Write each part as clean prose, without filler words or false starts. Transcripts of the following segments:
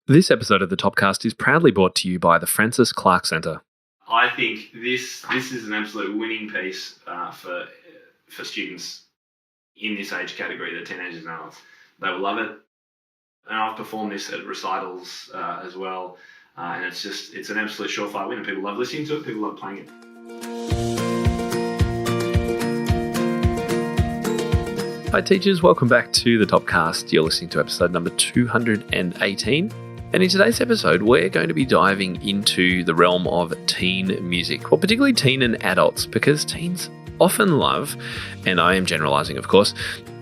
This episode of the Topcast is proudly brought to you by the Francis Clark Centre. I think this is an absolute winning piece for students in this age category, the teenagers and adults. They will love it. And I've performed this at recitals as well. And it's an absolute surefire win. People love listening to it. People love playing it. Hi teachers, welcome back to the Topcast. You're listening to episode number 218. And in today's episode, we're going to be diving into the realm of teen music, well, particularly teen and adults, because teens often love, and I am generalizing, of course,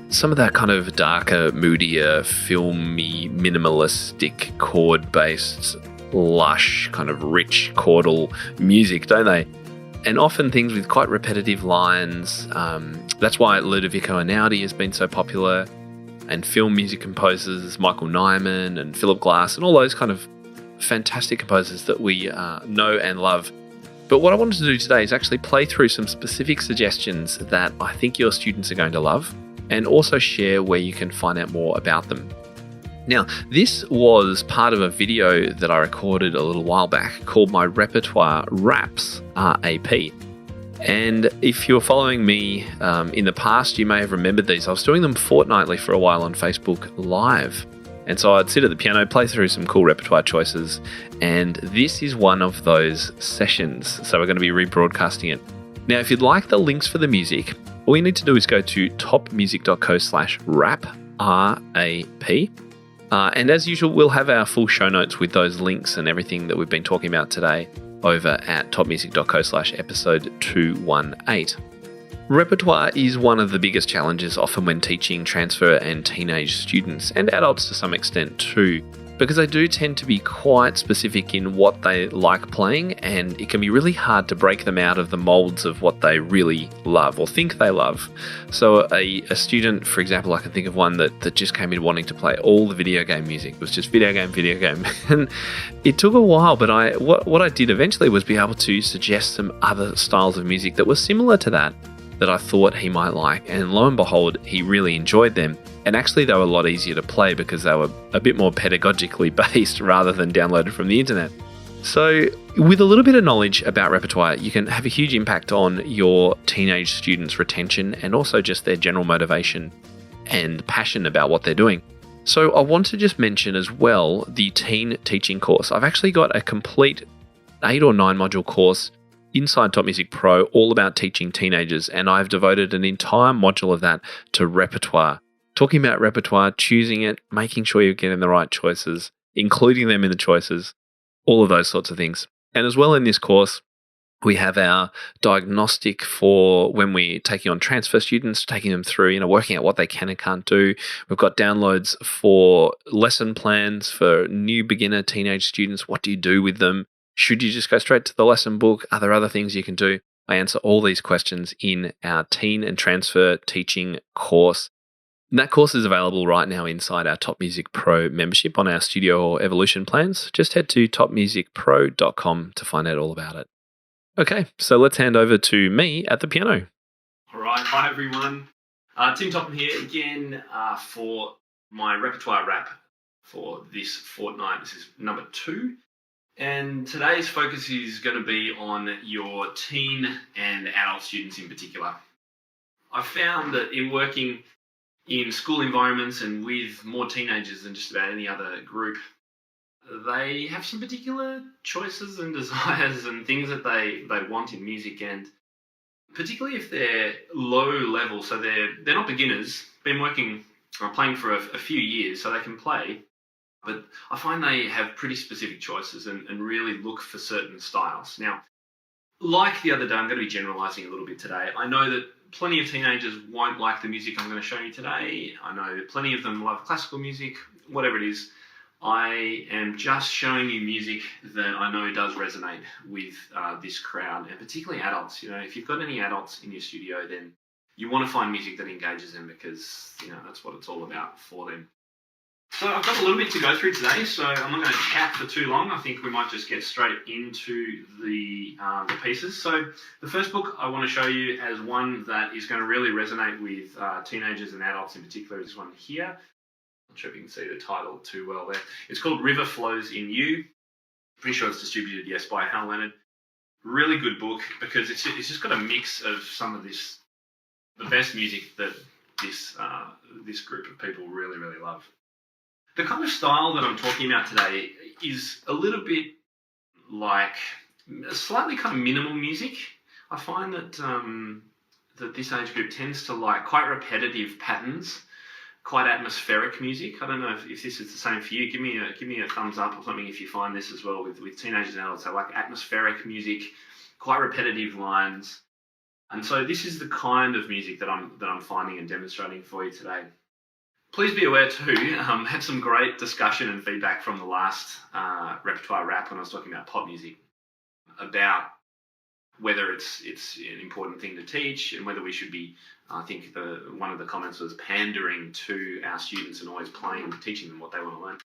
some of that kind of darker, moodier, filmy, minimalistic, chord-based, lush, kind of rich chordal music, don't they? And often things with quite repetitive lines. That's why Ludovico Einaudi has been so popular, and film music composers, Michael Nyman and Philip Glass, and all those kind of fantastic composers that we know and love. But what I wanted to do today is actually play through some specific suggestions that I think your students are going to love, and also share where you can find out more about them. Now, this was part of a video that I recorded a little while back called My Repertoire Raps, RAP. And if you're following me in the past, you may have remembered these. I was doing them fortnightly for a while on Facebook Live. And so I'd sit at the piano, play through some cool repertoire choices, and this is one of those sessions. So we're going to be rebroadcasting it. Now, if you'd like the links for the music, all you need to do is go to topmusic.co/rap, R-A-P. And as usual, we'll have our full show notes with those links and everything that we've been talking about today over at topmusic.co/episode 218. Repertoire is one of the biggest challenges often when teaching transfer and teenage students, and adults to some extent too, because they do tend to be quite specific in what they like playing, and it can be really hard to break them out of the molds of what they really love or think they love. So a student, for example, I can think of one that just came in wanting to play all the video game music. It was just video game. And it took a while, but what I did eventually was be able to suggest some other styles of music that were similar to that I thought he might like. And lo and behold, he really enjoyed them. And actually, they were a lot easier to play because they were a bit more pedagogically based rather than downloaded from the internet. So with a little bit of knowledge about repertoire, you can have a huge impact on your teenage students' retention and also just their general motivation and passion about what they're doing. So I want to just mention as well the teen teaching course. I've actually got a complete 8 or 9 module course inside Top Music Pro all about teaching teenagers, and I've devoted an entire module of that to repertoire. Talking about repertoire, choosing it, making sure you're getting the right choices, including them in the choices, all of those sorts of things. And as well in this course, we have our diagnostic for when we're taking on transfer students, taking them through, working out what they can and can't do. We've got downloads for lesson plans for new beginner teenage students. What do you do with them? Should you just go straight to the lesson book? Are there other things you can do? I answer all these questions in our teen and transfer teaching course. And that course is available right now inside our Top Music Pro membership on our Studio or Evolution plans. Just head to topmusicpro.com to find out all about it. Okay, so let's hand over to me at the piano. All right, hi everyone. Tim Topham here again for my repertoire rap for this fortnight. This is number 2. And today's focus is going to be on your teen and adult students in particular. I've found that in working in school environments and with more teenagers than just about any other group, they have some particular choices and desires and things that they want in music, and particularly if they're low level, so they're not beginners, been working or playing for a few years so they can play, but I find they have pretty specific choices and really look for certain styles. Now, like the other day, I'm going to be generalising a little bit today. I know that plenty of teenagers won't like the music I'm going to show you today. I know that plenty of them love classical music, whatever it is. I am just showing you music that I know does resonate with this crowd, and particularly adults. If you've got any adults in your studio, then you want to find music that engages them because, that's what it's all about for them. So I've got a little bit to go through today, so I'm not going to chat for too long. I think we might just get straight into the pieces. So the first book I want to show you as one that is going to really resonate with teenagers and adults in particular is this one here. Not sure if you can see the title too well there. It's called River Flows in You. Pretty sure it's distributed, yes, by Hal Leonard. Really good book because it's just got a mix of some of the best music that this group of people really, really love. The kind of style that I'm talking about today is a little bit like slightly kind of minimal music. I find that that this age group tends to like quite repetitive patterns, quite atmospheric music. I don't know if this is the same for you. Give me a thumbs up or something if you find this as well with teenagers and adults. I like atmospheric music, quite repetitive lines. And so this is the kind of music that I'm finding and demonstrating for you today. Please be aware too, had some great discussion and feedback from the last repertoire rap when I was talking about pop music, about whether it's an important thing to teach and whether we should be, I think one of the comments was pandering to our students and always teaching them what they want to learn.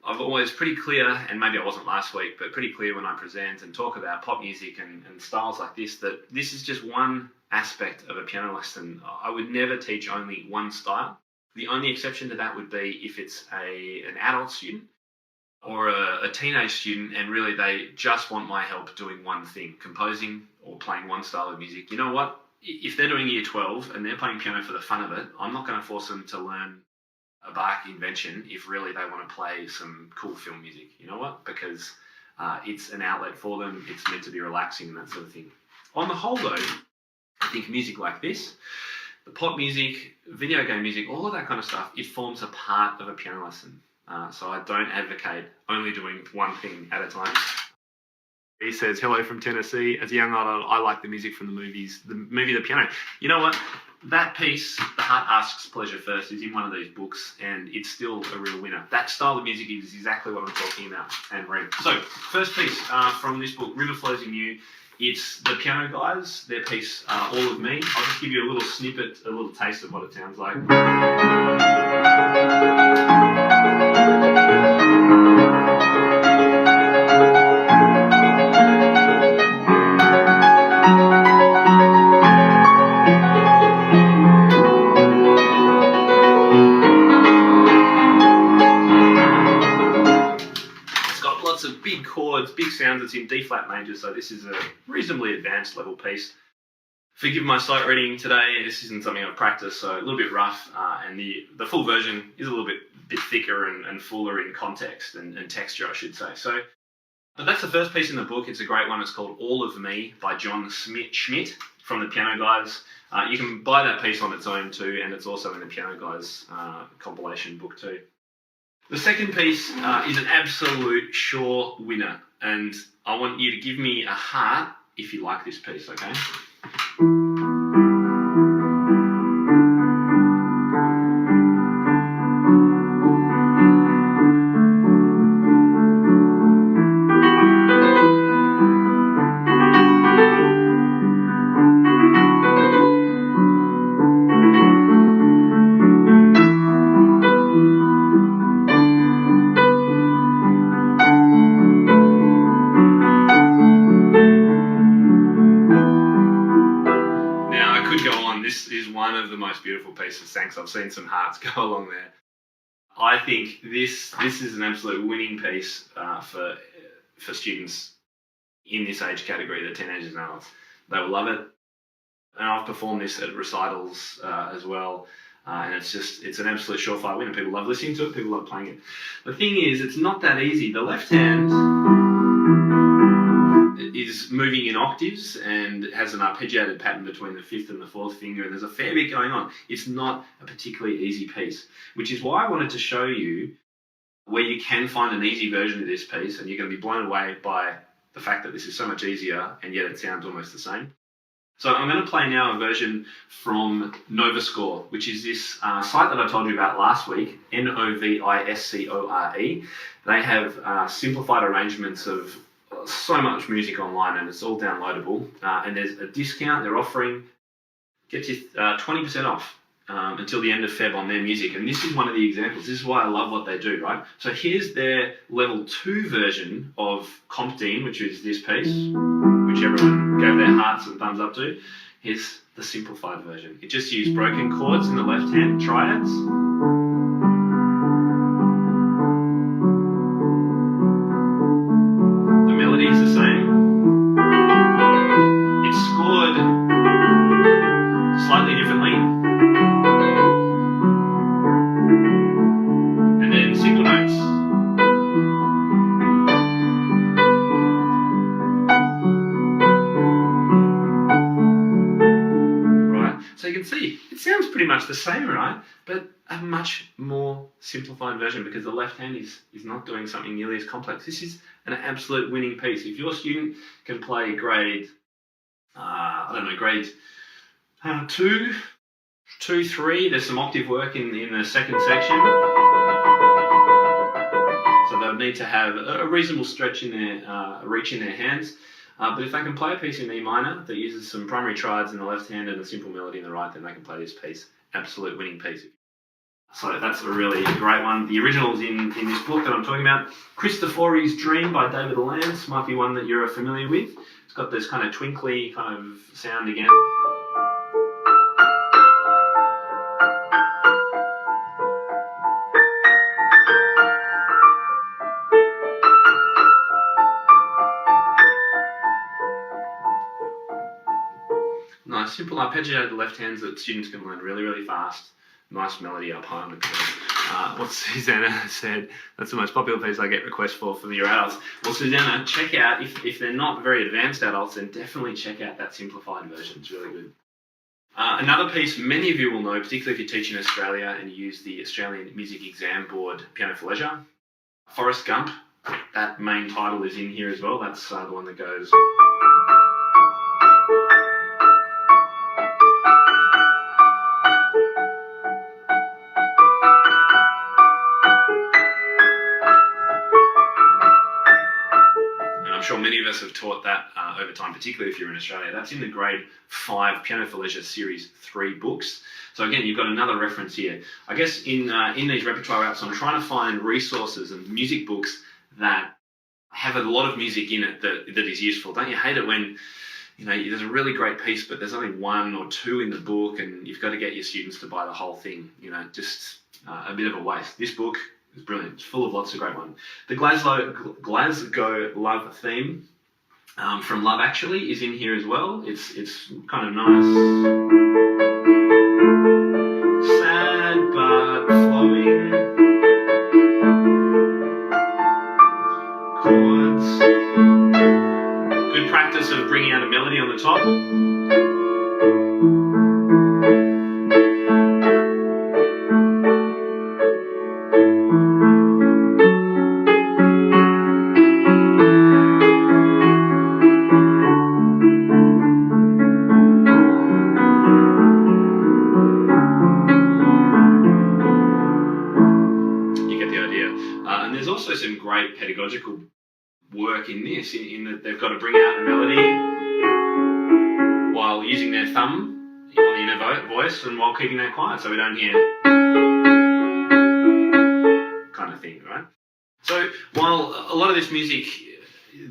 I've always pretty clear, and maybe I wasn't last week, but pretty clear when I present and talk about pop music and styles like this, that this is just one aspect of a piano lesson. I would never teach only one style. The only exception to that would be if it's an adult student or a teenage student and really they just want my help doing one thing, composing or playing one style of music. You know what? If they're doing year 12 and they're playing piano for the fun of it, I'm not going to force them to learn a Bach invention if really they want to play some cool film music. You know what? Because it's an outlet for them. It's meant to be relaxing and that sort of thing. On the whole, though, I think music like this, the pop music, video game music, all of that kind of stuff, it forms a part of a piano lesson. So I don't advocate only doing one thing at a time. He says, hello from Tennessee. As a young adult, I like the music from the movie The Piano. You know what? That piece, The Heart Asks Pleasure First, is in one of these books, and it's still a real winner. That style of music is exactly what I'm talking about and read. So, first piece from this book, River Flows in You. It's the Piano Guys, their piece, All of Me. I'll just give you a little snippet, a little taste of what it sounds like. Big chords, big sounds. It's in D flat major, so this is a reasonably advanced level piece. Forgive my sight reading today. This isn't something I've practiced, so a little bit rough. And the full version is a little bit thicker and fuller in context and texture, I should say. So, but that's the first piece in the book. It's a great one. It's called All of Me by John Schmidt from the Piano Guys. You can buy that piece on its own too, and it's also in the Piano Guys compilation book too. The second piece is an absolute sure winner, and I want you to give me a heart if you like this piece, okay? Beautiful pieces. Thanks. I've seen some hearts go along there. I think this is an absolute winning piece for students in this age category, the teenagers and adults. They will love it. And I've performed this at recitals as well. And it's an absolute surefire winner. People love listening to it. People love playing it. The thing is, it's not that easy. The left hand is moving in octaves and has an arpeggiated pattern between the fifth and the fourth finger, and there's a fair bit going on. It's not a particularly easy piece, which is why I wanted to show you where you can find an easy version of this piece, and you're going to be blown away by the fact that this is so much easier and yet it sounds almost the same. So I'm going to play now a version from Novascore, which is this site that I told you about last week, Noviscore. They have simplified arrangements of so much music online, and it's all downloadable. And there's a discount they're offering, gets you 20% off until the end of Feb on their music. And this is one of the examples. This is why I love what they do, right? So here's their level 2 version of Comptine, which is this piece, which everyone gave their hearts and thumbs up to. Here's the simplified version. It just used broken chords in the left hand, triads. pretty much the same, right? But a much more simplified version, because the left hand is not doing something nearly as complex. This is an absolute winning piece. If your student can play grade, grade 2, 3, there's some octave work in the second section. So they'll need to have a reasonable stretch in their reach in their hands. But if they can play a piece in E minor that uses some primary triads in the left hand and a simple melody in the right, then they can play this piece. Absolute winning piece. So that's a really great one. The original's in this book that I'm talking about. Cristofori's Dream by David Lanz might be one that you're familiar with. It's got this kind of twinkly kind of sound again. Nice, simple arpeggiated left hands that students can learn really, really fast. Nice melody up high on the piano. What Susanna said, that's the most popular piece I get requests for your adults. Well, Susanna, check out, if they're not very advanced adults, then definitely check out that simplified version. It's really good. Another piece many of you will know, particularly if you teach in Australia and you use the Australian Music Exam Board Piano for Leisure. Forrest Gump, that main title is in here as well. That's the one that goes... I'm sure many of us have taught that over time, particularly if you're in Australia. That's in the grade 5 Piano for Leisure Series 3 books. So again, you've got another reference here. I guess in these repertoire apps, I'm trying to find resources and music books that have a lot of music in it that is useful. Don't you hate it when there's a really great piece, but there's only 1 or 2 in the book, and you've got to get your students to buy the whole thing? Just a bit of a waste. This book is brilliant. It's full of lots of great ones. The Glasgow Love theme from Love Actually is in here as well. It's kind of nice. Sad but flowing. Chords. Good practice of bringing out a melody on the top. Some great pedagogical work in this, in that they've got to bring out a melody while using their thumb on the inner voice and while keeping that quiet so we don't hear kind of thing, right? So while a lot of this music,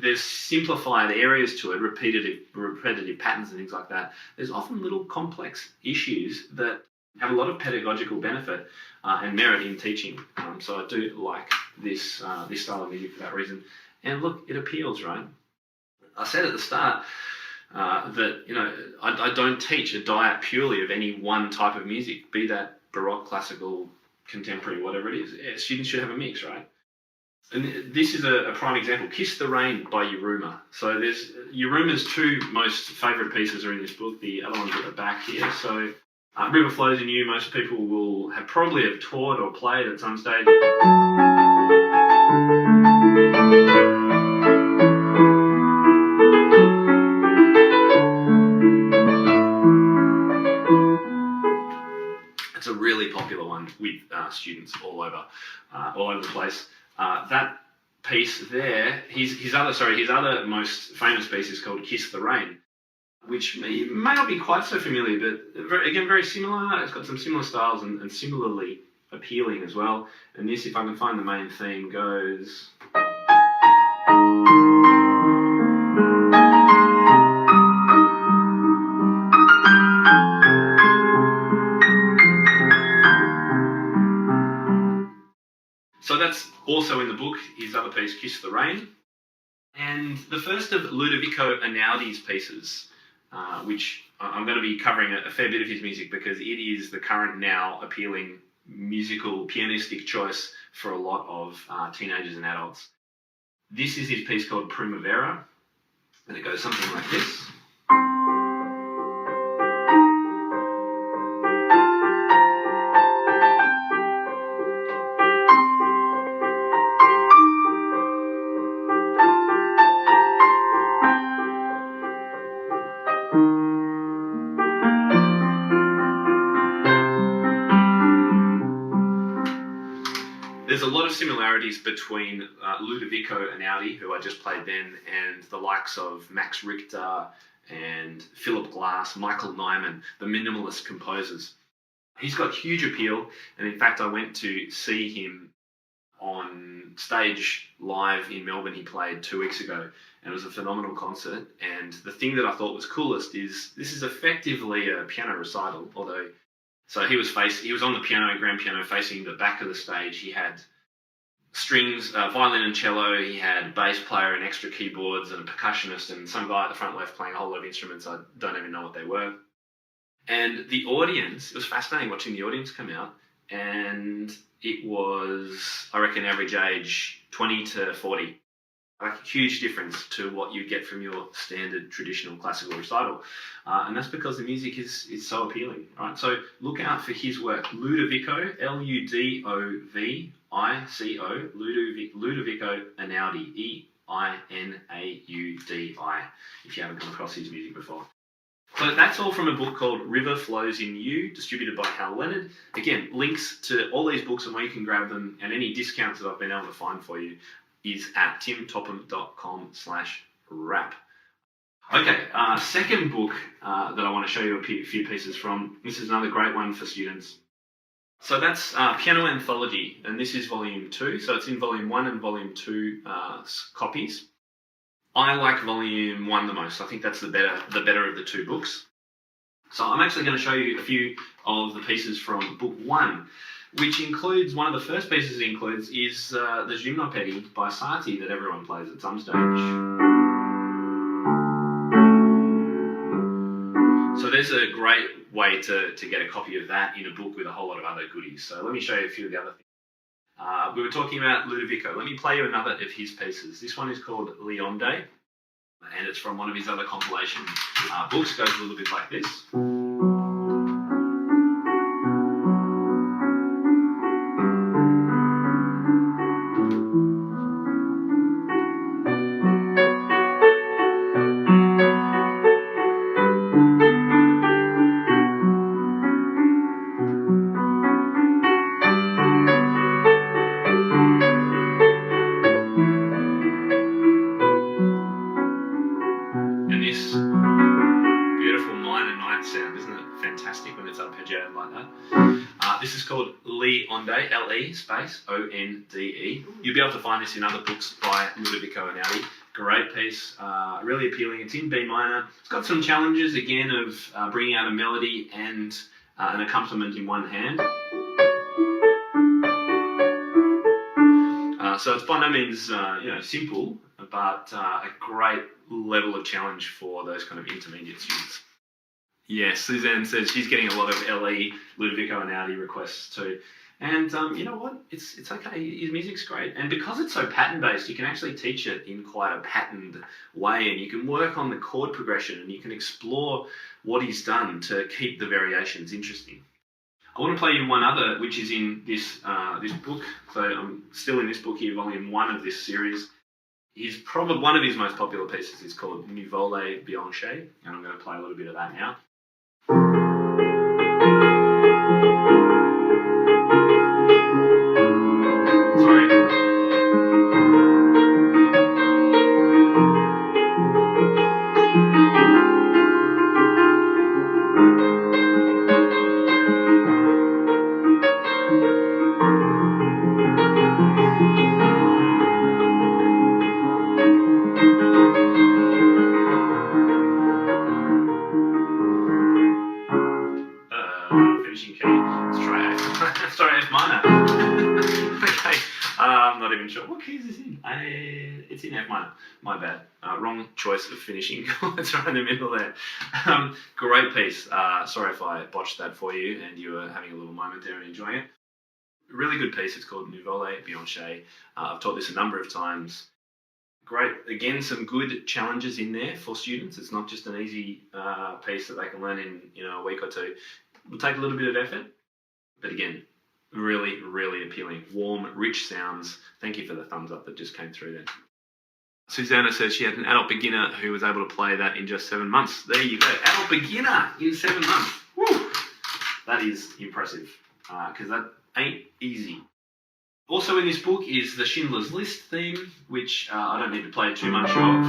there's simplified areas to it, repetitive patterns and things like that, there's often little complex issues that have a lot of pedagogical benefit and merit in teaching. So I do like this style of music for that reason. And look, it appeals, right? I said at the start that I don't teach a diet purely of any one type of music, be that Baroque, classical, contemporary, whatever it is. Students should have a mix, right? And this is a prime example. Kiss the Rain by Yiruma. So there's Yiruma's 2 most favourite pieces are in this book. The other one's at the back here. So River Flows in You, most people will probably have taught or played at some stage. It's a really popular one with students all over the place. That piece there, his other most famous piece is called Kiss the Rain, which may not be quite so familiar, but again, very similar. It's got some similar styles and similarly appealing as well. And this, if I can find the main theme, goes... So that's also in the book, his other piece, Kiss the Rain. And the first of Ludovico Einaudi's pieces, which I'm going to be covering a fair bit of his music because it is the current now appealing musical pianistic choice for a lot of teenagers and adults. This is his piece called Primavera, and it goes something like this. similarities between Ludovico Einaudi, who I just played then, and the likes of Max Richter and Philip Glass, Michael Nyman, the minimalist composers. He's got huge appeal, and in fact I went to see him on stage live in Melbourne. He played 2 weeks ago, and it was a phenomenal concert. And the thing that I thought was coolest is this is effectively a piano recital, although so he was on the piano, grand piano, facing the back of the stage. He had strings, violin and cello. He had bass player and extra keyboards and a percussionist and some guy at the front left playing a whole lot of instruments. I don't even know what they were. And the audience, it was fascinating watching the audience come out, and it was, I reckon, average age 20 to 40. Like a huge difference to what you get from your standard traditional classical recital. And that's because the music is so appealing. Right? So look out for his work. Ludovico, Ludovico, Ludovico Einaudi, Einaudi, if you haven't come across his music before. So that's all from a book called River Flows in You, distributed by Hal Leonard. Again, links to all these books and where you can grab them, and any discounts that I've been able to find for you is at timtopham.com/rap. Okay, second book that I want to show you a few pieces from. This is another great one for students. So that's Piano Anthology, and this is volume 2. So it's in volume 1 and volume 2 copies. I like volume 1 the most. I think that's the better of the two books. So I'm actually going to show you a few of the pieces from book 1, which includes, one of the first pieces it includes is the Gymnopédie by Satie that everyone plays at some stage. So there's a great way to get a copy of that in a book with a whole lot of other goodies. So let me show you a few of the other things. We were talking about Ludovico. Let me play you another of his pieces. This one is called L'Einaudi, and it's from one of his other compilation books. It goes a little bit like this. This is called L'Einaudi, L-E space O-N-D-E. You'll be able to find this in other books by Ludovico Einaudi. Great piece, really appealing. It's in B minor. It's got some challenges, again, of bringing out a melody and an accompaniment in one hand. So it's by no means simple, but a great level of challenge for those kind of intermediate students. Yes, Suzanne says she's getting a lot of L.E. Ludovico Einaudi requests too. And you know what? It's okay. His music's great. And because it's so pattern-based, you can actually teach it in quite a patterned way, and you can work on the chord progression, and you can explore what he's done to keep the variations interesting. I want to play you one other, which is in this book. So I'm still in this book here, volume 1 of this series. Probably one of his most popular pieces is called Nuvole Bianche, and I'm going to play a little bit of that now. Finishing key. Let's try F. Sorry, F minor. Okay, I'm not even sure. What key is this in? It's in F minor. My bad. Wrong choice of finishing. It's right in the middle there. Great piece. Sorry if I botched that for you and you were having a little moment there and enjoying it. Really good piece. It's called Nuvole Bianche. I've taught this a number of times. Great. Again, some good challenges in there for students. It's not just an easy piece that they can learn in a week or two. It'll take a little bit of effort, but again, really, really appealing. Warm, rich sounds. Thank you for the thumbs up that just came through there. Susanna says she had an adult beginner who was able to play that in just 7 months. There you go. Adult beginner in 7 months. Woo! That is impressive, because that ain't easy. Also in this book is the Schindler's List theme, which I don't need to play too much of.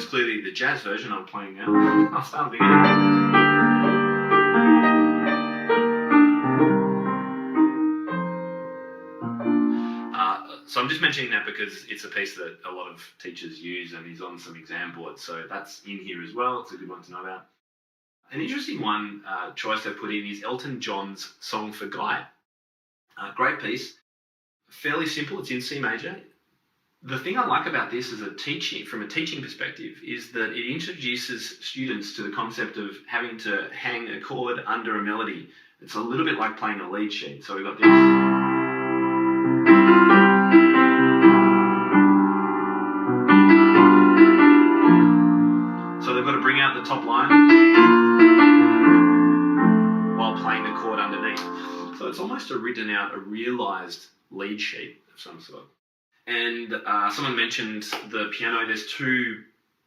Clearly the jazz version I'm playing now. I'll start again. So I'm just mentioning that because it's a piece that a lot of teachers use and is on some exam boards, so that's in here as well. It's a good one to know about. An interesting one choice they put in is Elton John's Song for Guy. Great piece, fairly simple. It's in C major. The thing I like about this from a teaching perspective is that it introduces students to the concept of having to hang a chord under a melody. It's a little bit like playing a lead sheet. So we've got this. So they've got to bring out the top line while playing the chord underneath. So it's almost written out a realised lead sheet of some sort. And someone mentioned the piano. There's two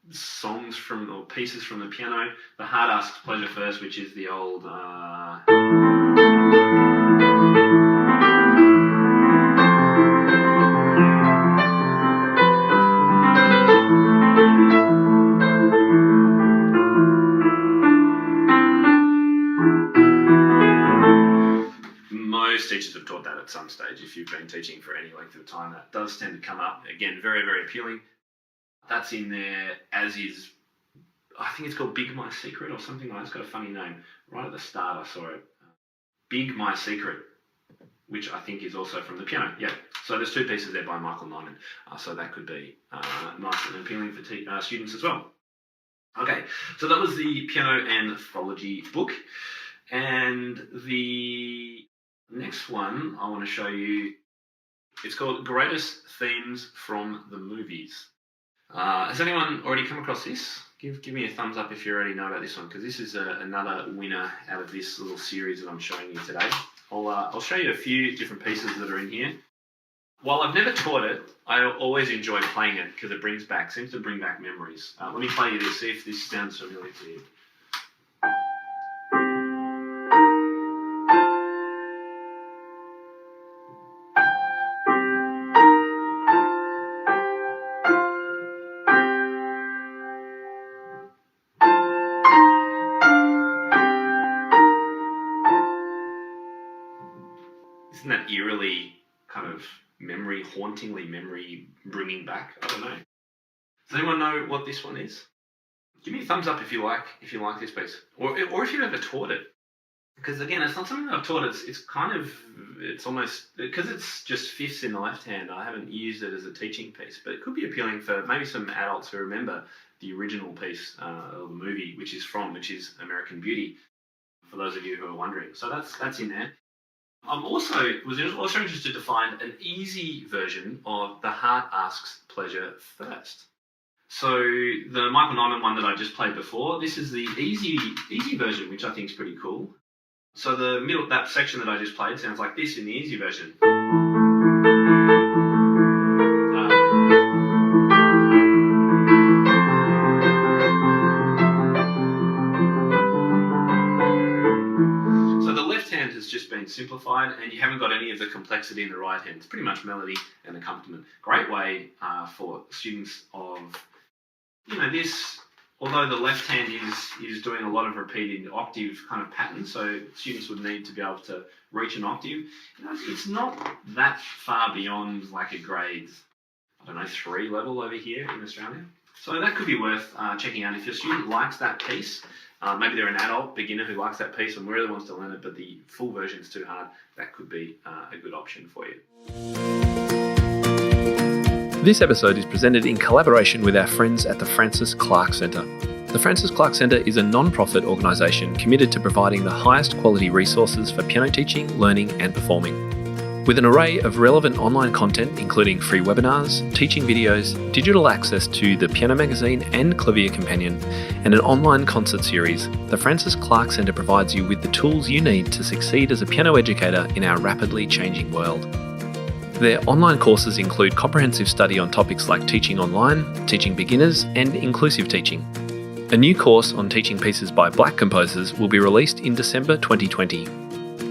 pieces from the piano. The Heart Asks Pleasure First, which is the old. Most teachers have taught that at some stage. If you've been teaching for any length of time, that does tend to come up. Again, very, very appealing. That's in there, as is, I think it's called Big My Secret or something like that. It's got a funny name. Right at the start, I saw it. Big My Secret, which I think is also from the piano. Yeah. So there's two pieces there by Michael Nyman. So that could be nice and appealing for students as well. Okay, so that was the piano anthology book. And the next one I want to show you, it's called Greatest Themes from the Movies. Has anyone already come across this? Give me a thumbs up if you already know about this one, because this is another winner out of this little series that I'm showing you today. I'll show you a few different pieces that are in here. While I've never taught it, I always enjoy playing it because it seems to bring back memories. Let me play you this, see if this sounds familiar to you. Isn't that eerily kind of hauntingly memory bringing back? I don't know. Does anyone know what this one is? Give me a thumbs up if you like this piece, or if you've ever taught it. Because again, it's not something that I've taught. It's almost, because it's just fifths in the left hand. I haven't used it as a teaching piece, but it could be appealing for maybe some adults who remember the original piece of the movie, which is American Beauty. For those of you who are wondering, so that's in there. I was also interested to find an easy version of The Heart Asks Pleasure First. So the Michael Nyman one that I just played before, this is the easy version, which I think is pretty cool. So that section that I just played sounds like this in the easy version. Just been simplified, and you haven't got any of the complexity in the right hand. It's pretty much melody and accompaniment. Great way for students of, this, although the left hand is doing a lot of repeated octave kind of patterns, so students would need to be able to reach an octave. It's not that far beyond like a grade, 3 level over here in Australia. So that could be worth checking out if your student likes that piece. Maybe they're an adult beginner who likes that piece and really wants to learn it, but the full version's too hard. That could be a good option for you. This episode is presented in collaboration with our friends at the Francis Clark Centre. The Francis Clark Centre is a non-profit organisation committed to providing the highest quality resources for piano teaching, learning and performing. With an array of relevant online content, including free webinars, teaching videos, digital access to the Piano Magazine and Clavier Companion, and an online concert series, the Francis Clark Centre provides you with the tools you need to succeed as a piano educator in our rapidly changing world. Their online courses include comprehensive study on topics like teaching online, teaching beginners, and inclusive teaching. A new course on teaching pieces by black composers will be released in December 2020.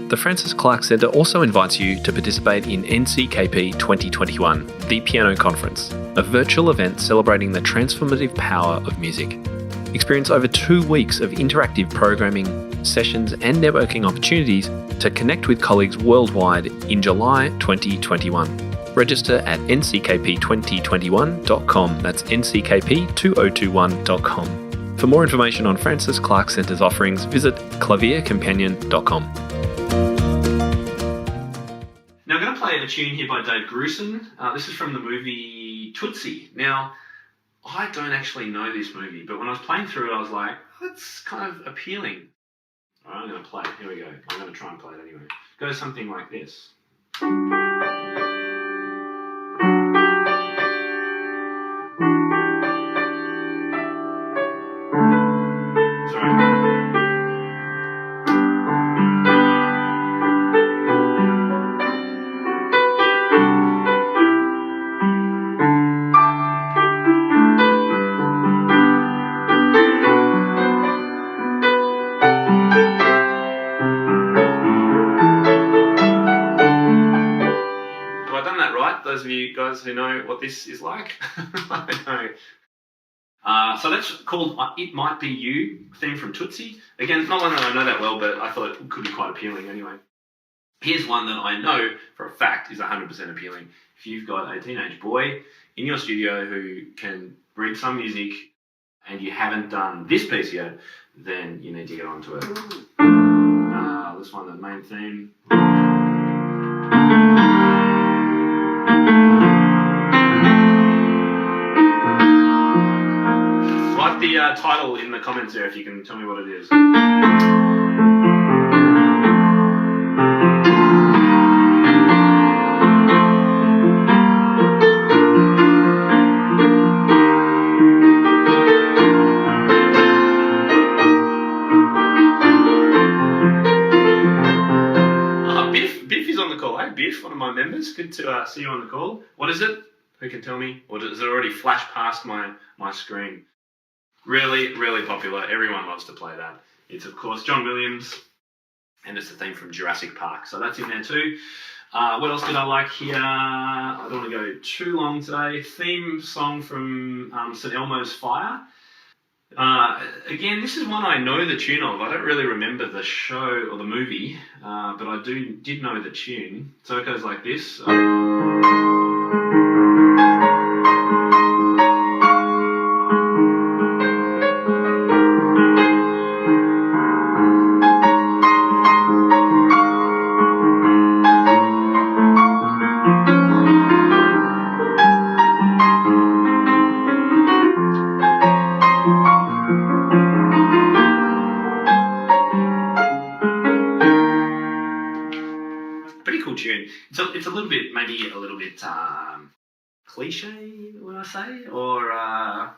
The Francis Clark Centre also invites you to participate in NCKP 2021, the Piano Conference, a virtual event celebrating the transformative power of music. Experience over 2 weeks of interactive programming, sessions and networking opportunities to connect with colleagues worldwide in July 2021. Register at nckp2021.com. That's nckp2021.com. For more information on Francis Clark Centre's offerings, visit claviercompanion.com. Now I'm going to play a tune here by Dave Grusin. This is from the movie Tootsie. Now, I don't actually know this movie, but when I was playing through it, I was like, that's kind of appealing. All right, I'm going to play it. Here we go. I'm going to try and play it anyway. It goes something like this. Those of you guys who know what this is like, I don't know. So that's called It Might Be You, theme from Tootsie. Again, not one that I know that well, but I thought it could be quite appealing anyway. Here's one that I know for a fact is 100% appealing. If you've got a teenage boy in your studio who can read some music and you haven't done this piece yet, then you need to get onto it. Let's find the main theme. Write the title in the comments there if you can tell me what it is. Biff is on the call. Hey Biff, one of my members. Good to see you on the call. What is it? Who can tell me? Or does it already flash past my screen? Really, really popular. Everyone loves to play that. It's, of course, John Williams, and it's the theme from Jurassic Park. So that's in there too. What else did I like here? I don't want to go too long today. Theme song from St. Elmo's Fire. Again, this is one I know the tune of. I don't really remember the show or the movie, but I did know the tune. So it goes like this. Tune. It's a little bit, maybe a little bit cliche, would I say? Or, I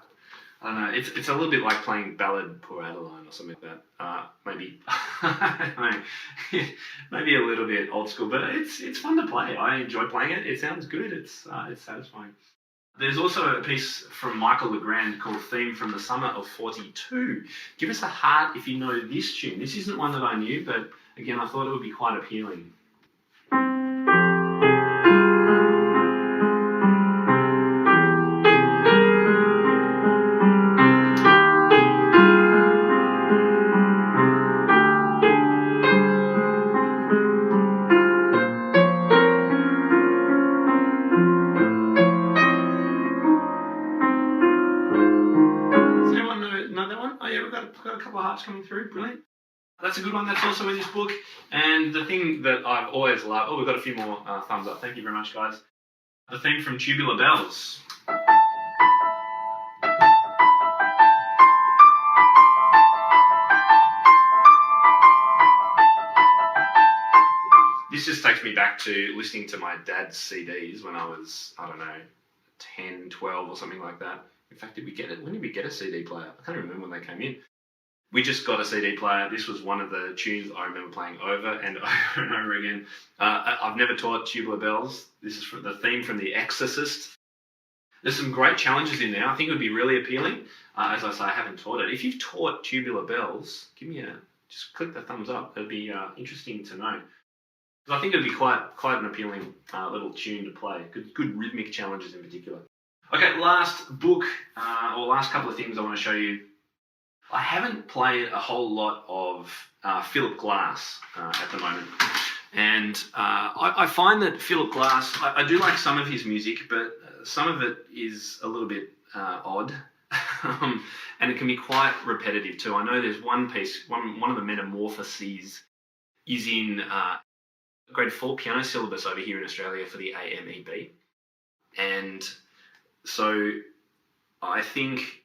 don't know, it's a little bit like playing Ballad Poor Adeline or something like that. Maybe, I don't know, maybe a little bit old school, but it's fun to play. I enjoy playing it. It sounds good. It's satisfying. There's also a piece from Michael Legrand called Theme from the Summer of 42. Give us a heart if you know this tune. This isn't one that I knew, but again, I thought it would be quite appealing. Got a couple of hearts coming through. Brilliant. That's a good one. That's also in this book. And the thing that I've always loved... Oh, we've got a few more thumbs up. Thank you very much, guys. The theme from Tubular Bells. This just takes me back to listening to my dad's CDs when I was, I don't know, 10, 12 or something like that. In fact, when did we get a CD player? I can't remember when they came in. We just got a CD player. This was one of the tunes I remember playing over and over and over again. I've never taught Tubular Bells. This is from the theme from The Exorcist. There's some great challenges in there. I think it would be really appealing. As I say, I haven't taught it. If you've taught tubular bells, just click the thumbs up. It'd be interesting to know. Because I think it'd be quite an appealing little tune to play. Good rhythmic challenges in particular. Okay, last book, or last couple of things I want to show you. I haven't played a whole lot of Philip Glass at the moment. And I find that Philip Glass, I do like some of his music, but some of it is a little bit odd. And it can be quite repetitive too. I know there's one piece, one of the Metamorphoses is in grade 4 piano syllabus over here in Australia for the AMEB. And so I think,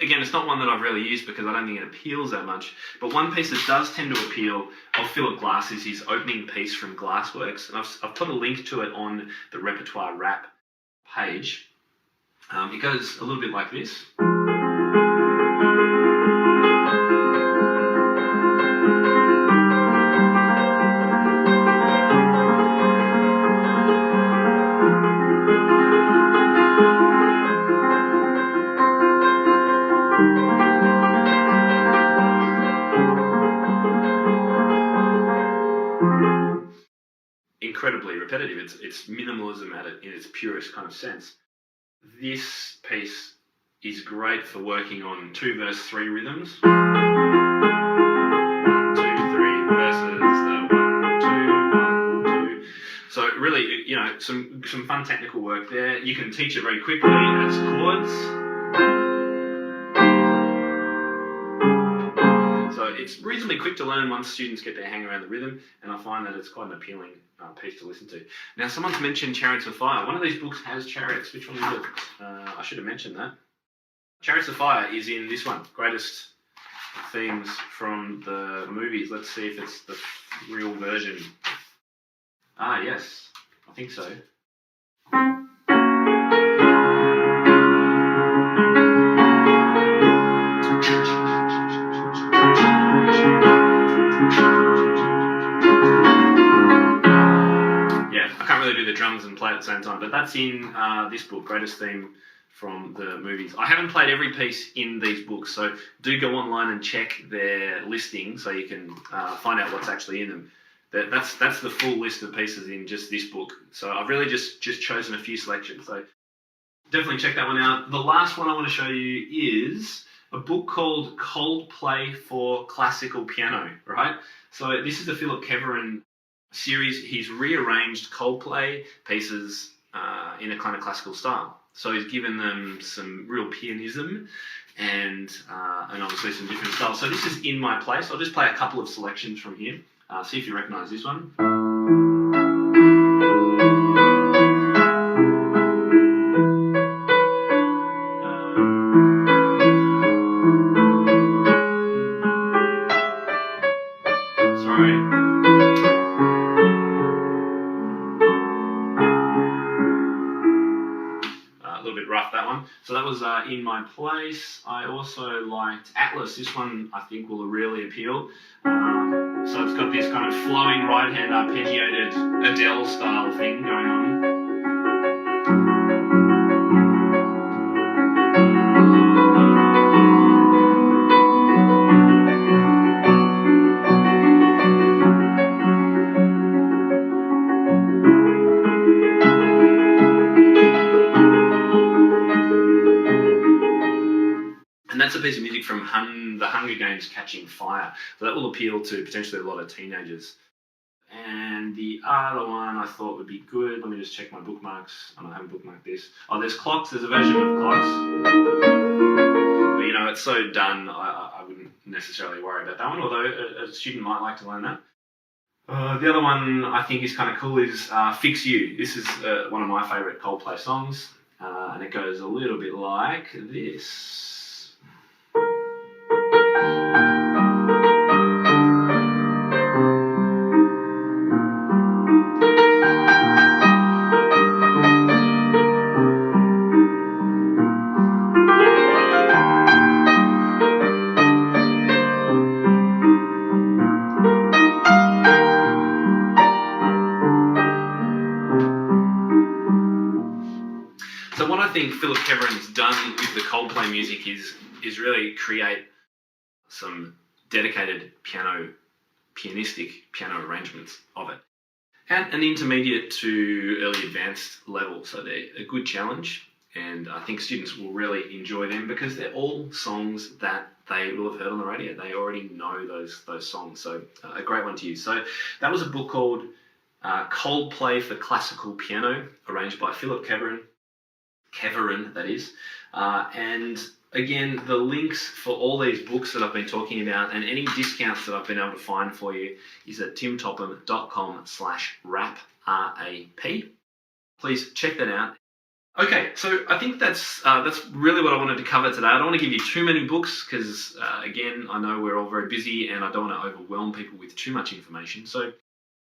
again, it's not one that I've really used because I don't think it appeals that much. But one piece that does tend to appeal of Philip Glass is his opening piece from Glassworks. And I've put a link to it on the Repertoire Rap page. It goes a little bit like this. Incredibly repetitive. It's minimalism in its purest kind of sense. This piece is great for working on 2 verse 3 rhythms. 1, 2, 3 verses. 1, 2, 1, 2. So really, some fun technical work there. You can teach it very quickly as chords. So it's reasonably quick to learn once students get their hang around the rhythm, and I find that it's quite an appealing piece to listen to. Now, someone's mentioned Chariots of Fire. One of these books has chariots. Which one is it? I should have mentioned that. Chariots of Fire is in this one, Greatest Themes from the Movies. Let's see if it's the real version. Ah, yes, I think so. Do the drums and play at the same time, but that's in this book, Greatest Theme from the Movies. I haven't played every piece in these books, so do go online and check their listing so you can find out what's actually in them. That's the full list of pieces in just this book. So I've really just chosen a few selections. So definitely check that one out. The last one I want to show you is a book called Coldplay for Classical Piano, right? So this is the Philip Keverin series. He's rearranged Coldplay pieces in a kind of classical style. So he's given them some real pianism and obviously some different styles. So this is in my place. I'll just play a couple of selections from here. See if you recognise this one. So that was in my place. I also liked Atlas. This one I think will really appeal. So it's got this kind of flowing right hand arpeggiated Adele style thing going on. That's a piece of music from the Hunger Games Catching Fire. So that will appeal to potentially a lot of teenagers. And the other one I thought would be good. Let me just check my bookmarks. I haven't bookmarked this. Oh, there's Clocks. There's a version of Clocks. But it's so done, I wouldn't necessarily worry about that one, although a student might like to learn that. The other one I think is kind of cool is Fix You. This is one of my favourite Coldplay songs. And it goes a little bit like this. thing Philip Keveren's done with the Coldplay music is really create some dedicated pianistic piano arrangements of it at an intermediate to early advanced level. So they're a good challenge, and I think students will really enjoy them because they're all songs that they will have heard on the radio. They already know those songs, so a great one to use. So that was a book called Coldplay for Classical Piano, arranged by Philip Keveren, that is. And again, the links for all these books that I've been talking about and any discounts that I've been able to find for you is at timtopham.com/rap, R-A-P. Please check that out. Okay, so I think that's really what I wanted to cover today. I don't want to give you too many books because, again, I know we're all very busy and I don't want to overwhelm people with too much information. So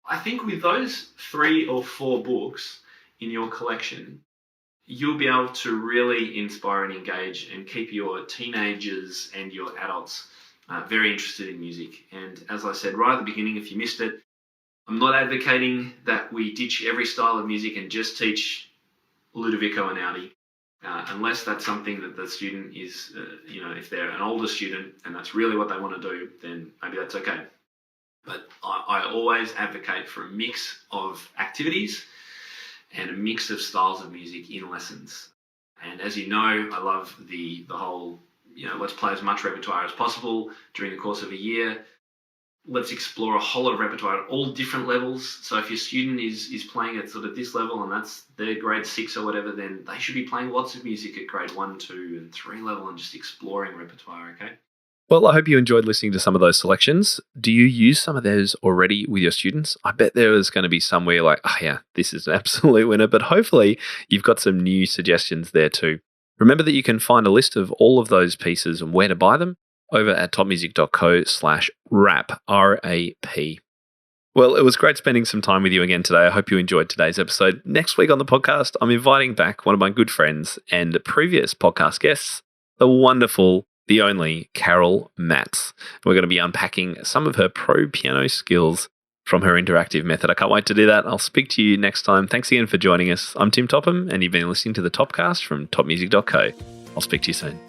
I think with those 3 or 4 books in your collection, you'll be able to really inspire and engage and keep your teenagers and your adults very interested in music. And as I said right at the beginning, if you missed it, I'm not advocating that we ditch every style of music and just teach Ludovico Einaudi, unless that's something that the student is, if they're an older student and that's really what they want to do, then maybe that's okay. But I always advocate for a mix of activities and a mix of styles of music in lessons. And as you know, I love the whole, let's play as much repertoire as possible during the course of a year. Let's explore a whole lot of repertoire at all different levels. So if your student is playing at sort of this level and that's their grade 6 or whatever, then they should be playing lots of music at grade 1, 2 and 3 level and just exploring repertoire, okay? Well, I hope you enjoyed listening to some of those selections. Do you use some of those already with your students? I bet there is going to be somewhere like, oh yeah, this is an absolute winner, but hopefully you've got some new suggestions there too. Remember that you can find a list of all of those pieces and where to buy them over at topmusic.co/rap, R-A-P. Well, it was great spending some time with you again today. I hope you enjoyed today's episode. Next week on the podcast, I'm inviting back one of my good friends and previous podcast guests, the wonderful, the only Carol Matz. We're going to be unpacking some of her pro piano skills from her interactive method. I can't wait to do that. I'll speak to you next time. Thanks again for joining us. I'm Tim Topham, and you've been listening to the Topcast from topmusic.co. I'll speak to you soon.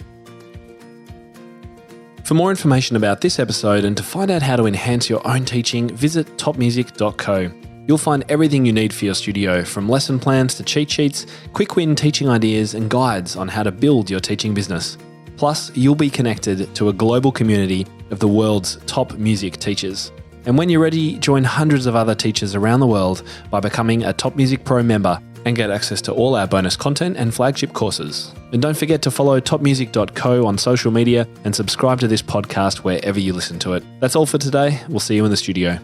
For more information about this episode and to find out how to enhance your own teaching, visit topmusic.co. You'll find everything you need for your studio, from lesson plans to cheat sheets, quick win teaching ideas, and guides on how to build your teaching business. Plus, you'll be connected to a global community of the world's top music teachers. And when you're ready, join hundreds of other teachers around the world by becoming a Top Music Pro member and get access to all our bonus content and flagship courses. And don't forget to follow topmusic.co on social media and subscribe to this podcast wherever you listen to it. That's all for today. We'll see you in the studio.